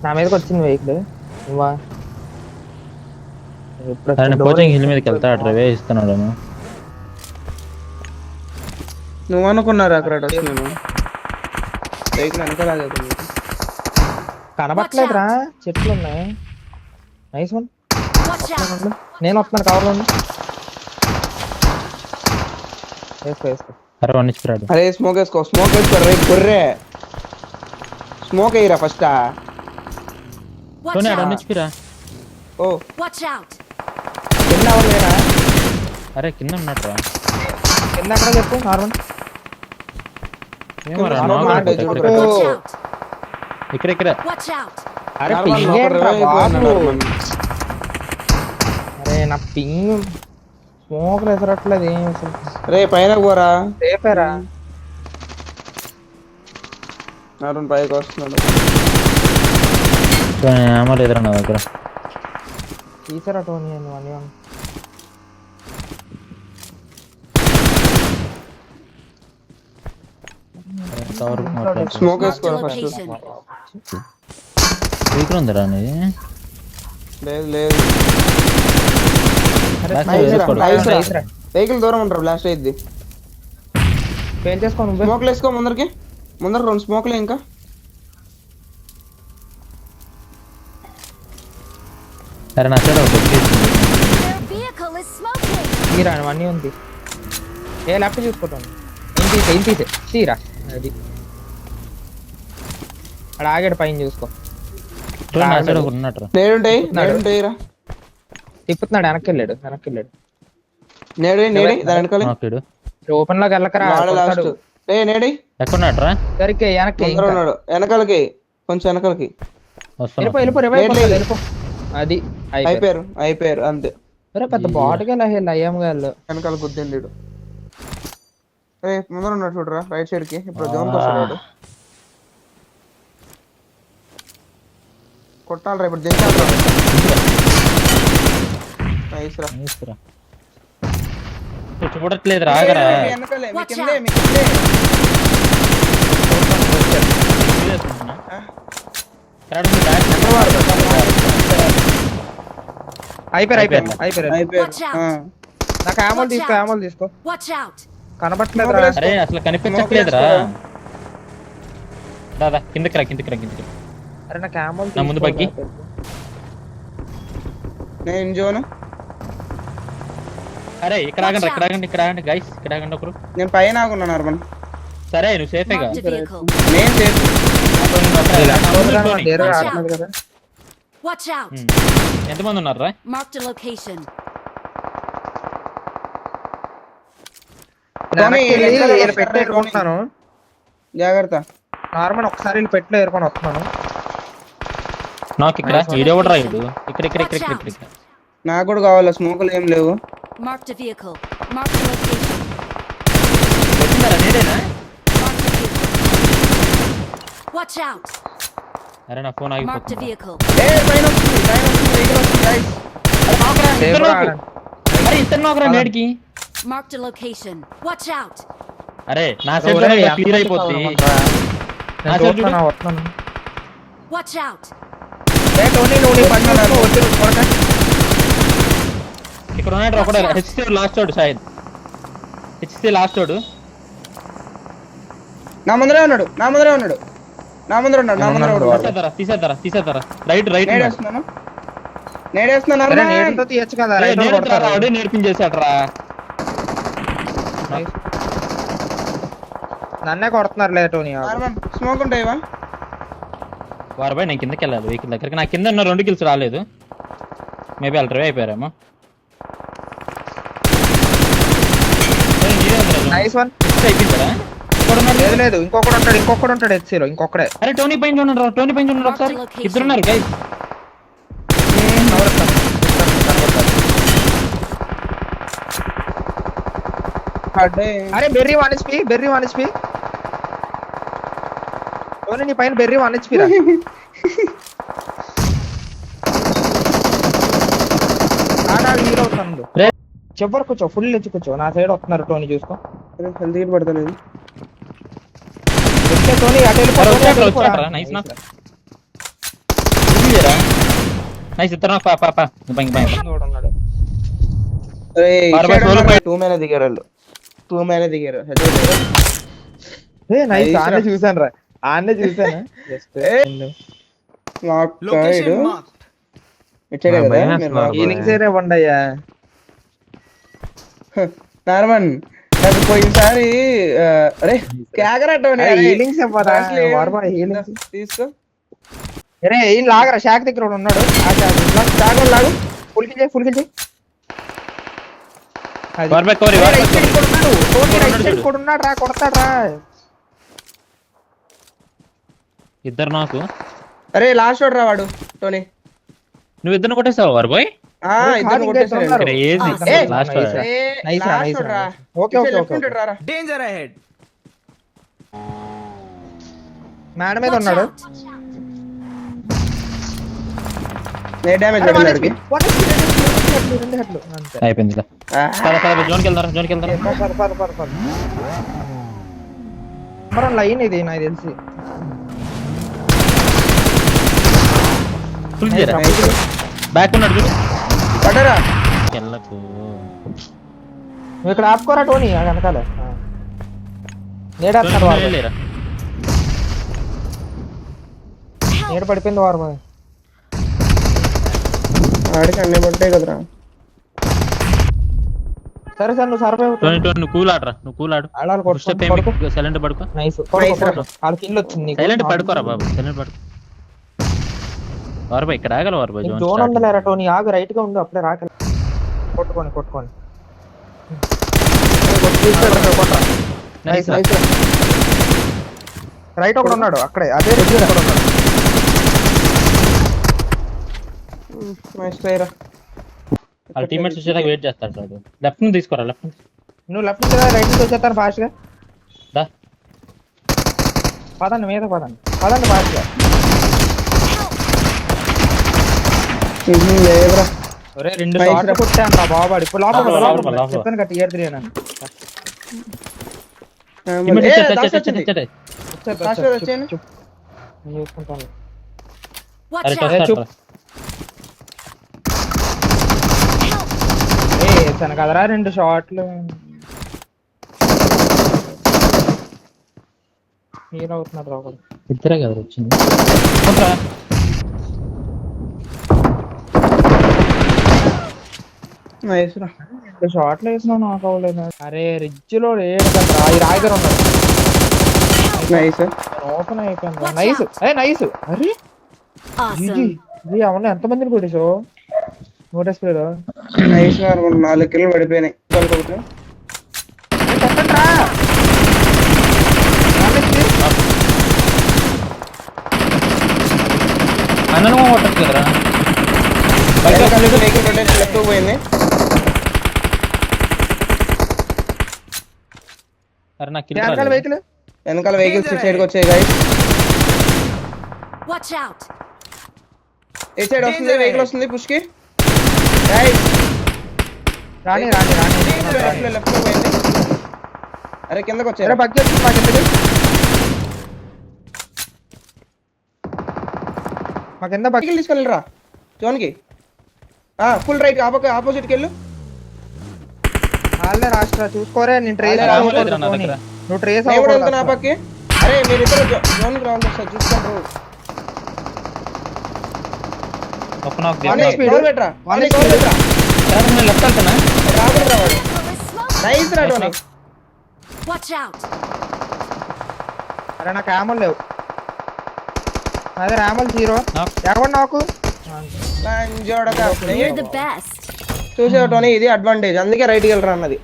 నా మీదకి వచ్చింది వెహికల్. నువ్వా కోచింగ్ హిల్ మీదకి వెళ్తా డ్రైవే ఇస్తున్నాడు. నువ్వు అనుకున్నారు అక్కడ నేను వెహికల్ వెనకలాగైతుంది. కనబట్టలేదురా, చెట్లు ఉన్నాయి. Nice one. నేను వస్తున్నాను, కవర్లో ఉంది. వేసుకో. అరే స్మోక్ వేసుకో రే కుర్రే. Smoke అయ్యిరా first. ఓ కింద ఎవరు లేరా? అరే కింద ఉన్నట్రా. కింద అక్కడ చెప్పు. నార్మల్ ఇక్కడ అరే నా పింగ్ స్మోక్ ఎసరట్లేదు ఏం అసలు. రే పైన పోరా. రేపేరా అరుణ్ పైకి వస్తున్నాడు. ఎదురా నా దగ్గర తీసారా టోనీ అని వన్ స్మోక్ వేసుకో ఫస్ట్. స్పీకర్ ఉందిరా నీది? లేదు వెహికల్ దూరం ఉంటారు, బ్లాస్ట్ అయ్యిద్ది. పేల్ చేసుకో. స్మోక్లు వేసుకో ముందర 2 స్మోక్లే ఇంకా. సరే నా సైడ్ తీరా వన్ ఉంది. ఏ ల్యాప్టాప్ చూసుకుంటాను. ఏం తీసే తీరా. అది అక్కడ ఆగాడు, పైన చూసుకో. తిప్పుతున్నాడు, వెనక్కి వెళ్ళాడు. ఓపెన్ లోకి వెళ్ళకరా. ఎక్కడున్నాడ్రా? వెనకాలకి కొంచెం వెనకాలకి వెళ్ళిపో. అది అయిపోయారు అంతే. పెద్ద బాటుగా అయ్యాం గారు వెనకాల గుద్దిండు. ముందర ఉన్నాడు చూడరా, రైట్ సైడ్ కి. ఇప్పుడు జోన్ వస్తాడు, కొట్టాలరా ఇప్పుడు. చూడట్లేదు రాగరా. అయిపోయారు. నాకు ఆమోల్ తీసుకో. కనబట్టలేదు. అరే అసలు కనిపించట్లేదురా. దాదా కిందకి రా. అరే నాకు ఆమోల్ నా ముందు బగ్గి. నేను జోను. అరే ఇక్కడ ఆగండి గైస్. ఇక్కడ ఆగండి ఒకరు. నేను పైన ఆగున్నాను అర్మన్. సరే నువ్వు సేఫేగా. నేను సేఫ్. ఎంతమంది ఉన్నారా? జాగ్రత్త. నార్మల్ ఒకసారి పెట్లో ఏరుకొని వస్తున్నాను. నాకు ఇక్కడ వీడియో కూడా రాయుడు. ఇక్కడ నాకు కూడా కావాలి. స్మోకులు ఏం లేవు. అరే నా ఫోన్ ఆగిపోతుంది. అరే నా సైడ్ క్లియర్ అయిపోతుంది. ఇక్కడ ఉన్నాడు ఒకడే. హెచ్సి లాస్ట్ వాడు షాయద్. హెచ్సి లాస్ట్ వాడు. నా ముందరే ఉన్నాడు. తీసేద్దారా. రైట్ నేర్పించేసాడరా. నన్నే కొడుతున్నారు లేటోని. స్మోక్ ఉంటాయివా వారు నేను కిందకి వెళ్ళాలి వెహికల్ దగ్గరికి. నా కింద ఉన్న 2 కిల్స్ రాలేదు. మేబీ వాళ్ళు డ్రైవ్ అయిపోయారేమో. లేదు ఇంకొకడు ఉంటాడు హెచ్సిలో. ఇంకొకడే. అరే టోనీ పైన చూడండి ఒకసారి. ఇద్దరున్నారు గైస్. అరే బెర్రీ 1 HP. టోనీ నీ పైన బెర్రీ 1 HP రా. హీరో అవుతాను. చివరి కూర్చో, ఫుల్ ఎచ్చి కూర్చో. నా సైడ్ వస్తున్నారు. టోనీ చూసుకో. హెల్త్ కిట్ పడతలేదు. టోనీ అటు వెళ్ళిపోరా. చేయరా నైస్ ఇద్దరు నాకు పా బంగి కూడా ఉన్నాడు. బార్బర్ సోలో పోయి- 2 మేనే దిగారు వాళ్ళు 2 మేనే దిగారు ఏ నైస్ Nice ఆనే రా. చూసాను రా ఆనే చూసాను జస్ట్ Location marked. ఇచ్చాడే ఆ, కదా భయం మీరు వేస్తున్నారు. ఫీలింగ్స్ ఏరే ఉండయ్యా. నార్మన్ నాకు పోయినసారి అరే కేకరట్టని హీలింగ్స్ ఇవ్వరా వార్మా హీలింగ్స్ తీసుకో అరే ఏం లాగరా షాక్ దగ్గర ఒకడు ఉన్నాడు ఆ షాక్ లాగు ఫుల్ కిల్ చేయి అది. బార్బర్ కవర్ ఏ, right side కూడా ఉన్నాడు. టోనీ right side కూడా ఉన్నాడు రా కొడతాడు రా. ఇద్దరు నాకు అరే లాస్ట్ వాడు రా వాడు టోనీ నువ్వు ఇద్దరు కొట్టేసావు బార్బాయ్ ఇద్దరు కొట్టేసాడు ఉన్నారు. ఈజీ ఏ, లాస్ట్ nice రా. Nice రా, nice రా. ఓకే. Danger ahead. మేడ మీద ఉన్నాడు. ఏ డ్యామేజ్ అరే, పడింది వాడికి. వాడికి రెండు హెడ్లు. అంతే. అయిపోయింది జోన్కి వెళ్తారా పర్. మరి లైన్ ఇది నాకు తెలిసి ఫుల్ చేయరా బ్యాక్ ఉన్నాడు చూడు పడరా వెళ్ళకు నువ్వు ఇక్కడ ఆపుకోరా టోనీ అది వెనకాల నేడాడుతున్నాడు వారు లేరా నేడు పడిపోయింది వారు ఆడికి అన్నీ పడ్డాయి కదరా సరే సార్ నువ్వు సర్వైవ్ నువ్వు కూల్ ఆడరా నువ్వు కూల్ ఆడు ఆడాలి స్టెప్ సైలెంట్ పడుకో నైస్ వాళ్ళకి ఇల్లు వచ్చింది నీకు. సైలెంట్ పడుకోరా బాబు సైలెంట్ పడుకో వారు ఇక్కడ ఆగల వారు నీకు జోన్ ఉందలేరా టోనీ ఆగు రైట్ గా ఉండు అప్పుడే రాక కొట్టుకోని నైస్ రైట్ ఒకడు ఉన్నాడు అక్కడే అదే రెగ్యులర్ ఒకడు ఉన్నాడు. నైస్ ట్రై రా వాళ్ళ టీమ్మేట్స్ వచ్చేదాకా వెయిట్ చేస్తాడు లెఫ్ట్ నుంచి తీసుకోరా లెఫ్ట్ నుంచి నువ్వు లెఫ్ట్ నుంచి రైట్ నుంచి వచ్చేస్తాను ఫాస్ట్ గా దా పదండి మీద పదండి ఫాస్ట్ గా లేదురా ఒరే 2 Nice షాట్లు రా. కొట్టాను రా బాబాడు ఇప్పుడు లోపల. లోపల చెప్పాను కదా టియర్ 3 అని నేను చూసుకుంటాను ఏ తన కదరా 2 షాట్లు హీరో అవుతున్నాడు రా ఒకడు. ఇద్దరే కదా వచ్చింది నైస్ రా 2 షాట్లు వేసినావు నాకు అవ్వలేదు అరే రిడ్జ్ లో ఏడు కదా ఈ రాయిగర్ ఉన్నాడు నైస్ ఓపెన్ అయిపోయింది నైస్ నైస్ అరే Awesome. ఇది అవును ఎంతమందిని కొట్టేసావు నోటీస్ లేదు నైస్ 4 కిలో పడిపోయినాయి ఒకటి చెప్పండి రా అన్నను కొట్టచ్చు కదరా వెహికల్ రొటేషన్ లెఫ్ట్ పోయింది అరే నాకు వెనకాల వెహికల్ వెనకాల వెహికల్స్ ఇటు సైడ్కి వచ్చాయి గైస్ Watch out. ఇటు సైడ్ వస్తుంది వెహికల్ వస్తుంది పుష్కి గైస్ రాని లెఫ్ట్ లో పోయింది అరే కిందకి ఎరా వచ్చారు బగ్గి వచ్చింది మా కింద బగ్గి వెహికల్ తీసుకెళ్ళరా జోన్కి ఫుల్ రైట్ ఆపోజిట్కి వెళ్ళు వాళ్ళే రాష్ట్ర చూసుకోరే నేను ట్రేస్ వాళ్ళే అవ్వకూడదు రాలేదు నా టోనీ. దగ్గర. నువ్వు ట్రేస్ నేను కూడా అవ్వకూడదు వెళ్తున్నా అసలు. పక్కి అరే మీరిద్దరు జోన్కి రావాలి సార్ చూసుకోండి ఒక్క నాకు One speed. కవర్ పెట్టరా One కవర్ speed. పెట్టరా నేను లెఫ్ట్ వెళ్తానా రాబడి రావాడు Vehicle is smoking. నైస్ రా టోనీ Watch out. అరే నాకు యామలు లేవు అదే యామల్ 0 నాకు. ఎవరు నాకు లంజోడక You're the best. చూసావు టోనీ ఇది అడ్వాంటేజ్ అందుకే రైట్కి వెళ్ళరా అన్నది